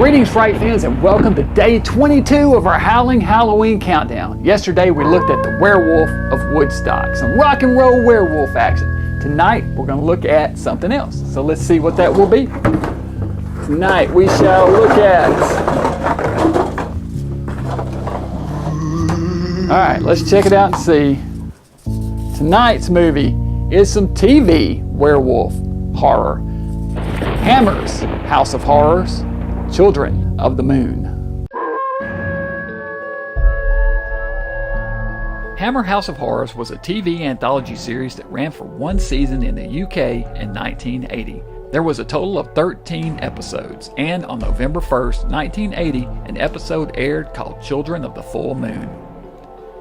Greetings, Fright fans, and welcome to day 22 of our Howling Halloween countdown. Yesterday we looked at the Werewolf of Woodstock, some rock and roll werewolf action. Tonight we're going to look at something else, so let's see what that will be. Tonight we shall look at... Alright, let's check it out and see. Tonight's movie is some TV werewolf horror. Hammer's House of Horrors, Children of the Moon. Hammer House of Horrors was a TV anthology series that ran for one season in the UK in 1980. There was a total of 13 episodes, and on November 1st, 1980, an episode aired called Children of the Full Moon.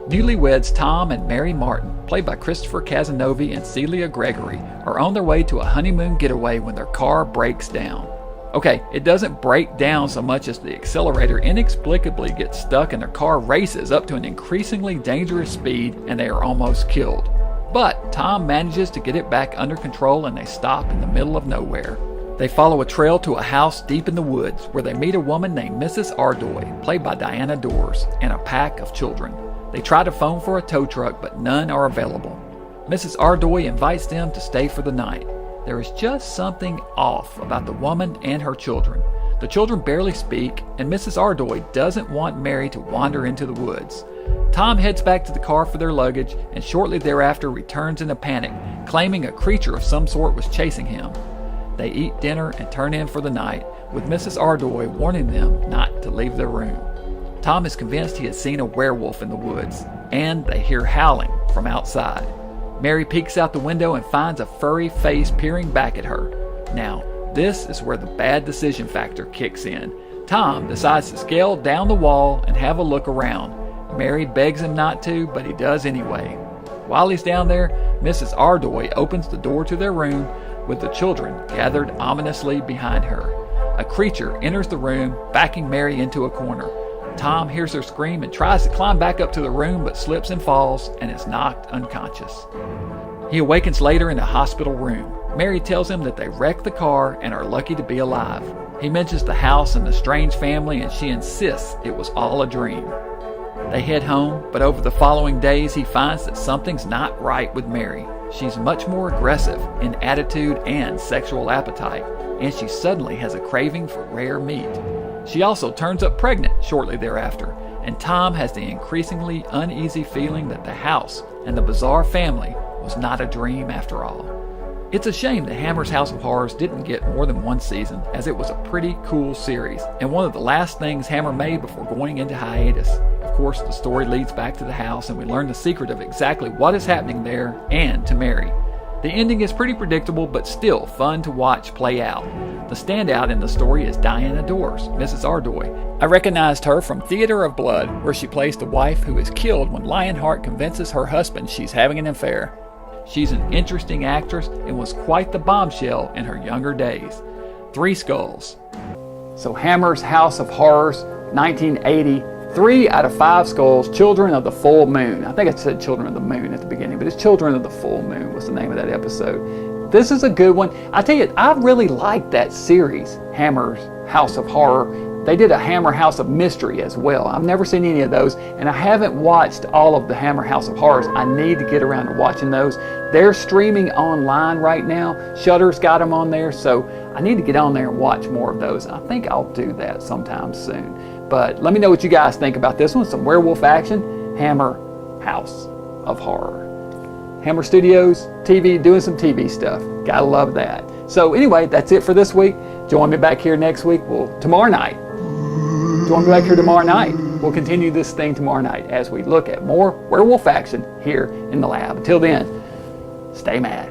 Newlyweds Tom and Mary Martin, played by Christopher Casanova and Celia Gregory, are on their way to a honeymoon getaway when their car breaks down. Okay, it doesn't break down so much as the accelerator inexplicably gets stuck and their car races up to an increasingly dangerous speed and they are almost killed. But Tom manages to get it back under control and they stop in the middle of nowhere. They follow a trail to a house deep in the woods where they meet a woman named Mrs. Ardoy, played by Diana Dors, and a pack of children. They try to phone for a tow truck, but none are available. Mrs. Ardoy invites them to stay for the night. There is just something off about the woman and her children. The children barely speak, and Mrs. Ardoy doesn't want Mary to wander into the woods. Tom heads back to the car for their luggage, and shortly thereafter returns in a panic, claiming a creature of some sort was chasing him. They eat dinner and turn in for the night, with Mrs. Ardoy warning them not to leave their room. Tom is convinced he has seen a werewolf in the woods, and they hear howling from outside. Mary peeks out the window and finds a furry face peering back at her. Now, this is where the bad decision factor kicks in. Tom decides to scale down the wall and have a look around. Mary begs him not to, but he does anyway. While he's down there, Mrs. Ardoy opens the door to their room with the children gathered ominously behind her. A creature enters the room, backing Mary into a corner. Tom hears her scream and tries to climb back up to the room but slips and falls and is knocked unconscious. He awakens later in a hospital room. Mary tells him that they wrecked the car and are lucky to be alive. He mentions the house and the strange family and she insists it was all a dream. They head home, but over the following days he finds that something's not right with Mary. She's much more aggressive in attitude and sexual appetite, and she suddenly has a craving for rare meat. She also turns up pregnant shortly thereafter, and Tom has the increasingly uneasy feeling that the house and the bizarre family was not a dream after all. It's a shame that Hammer's House of Horrors didn't get more than one season, as it was a pretty cool series, and one of the last things Hammer made before going into hiatus. Of course, the story leads back to the house, and we learn the secret of exactly what is happening there and to Mary. The ending is pretty predictable, but still fun to watch play out. The standout in the story is Diana Dors, Mrs. Ardoy. I recognized her from Theater of Blood, where she plays the wife who is killed when Lionheart convinces her husband she's having an affair. She's an interesting actress and was quite the bombshell in her younger days. 3 skulls. So Hammer's House of Horrors, 1980. 3 out of 5 skulls, Children of the Full Moon. I think I said Children of the Moon at the beginning, but it's Children of the Full Moon was the name of that episode. This is a good one. I tell you, I really like that series, Hammer's House of Horror. They did a Hammer House of Mystery as well. I've never seen any of those, and I haven't watched all of the Hammer House of Horrors. I need to get around to watching those. They're streaming online right now. Shudder's got them on there, so I need to get on there and watch more of those. I think I'll do that sometime soon. But let me know what you guys think about this one. Some werewolf action, Hammer House of Horror. Hammer Studios, TV, doing some TV stuff. Gotta love that. So anyway, that's it for this week. Join me back here next week. Tomorrow night. Join me back here tomorrow night. We'll continue this thing tomorrow night as we look at more werewolf action here in the lab. Until then, stay mad.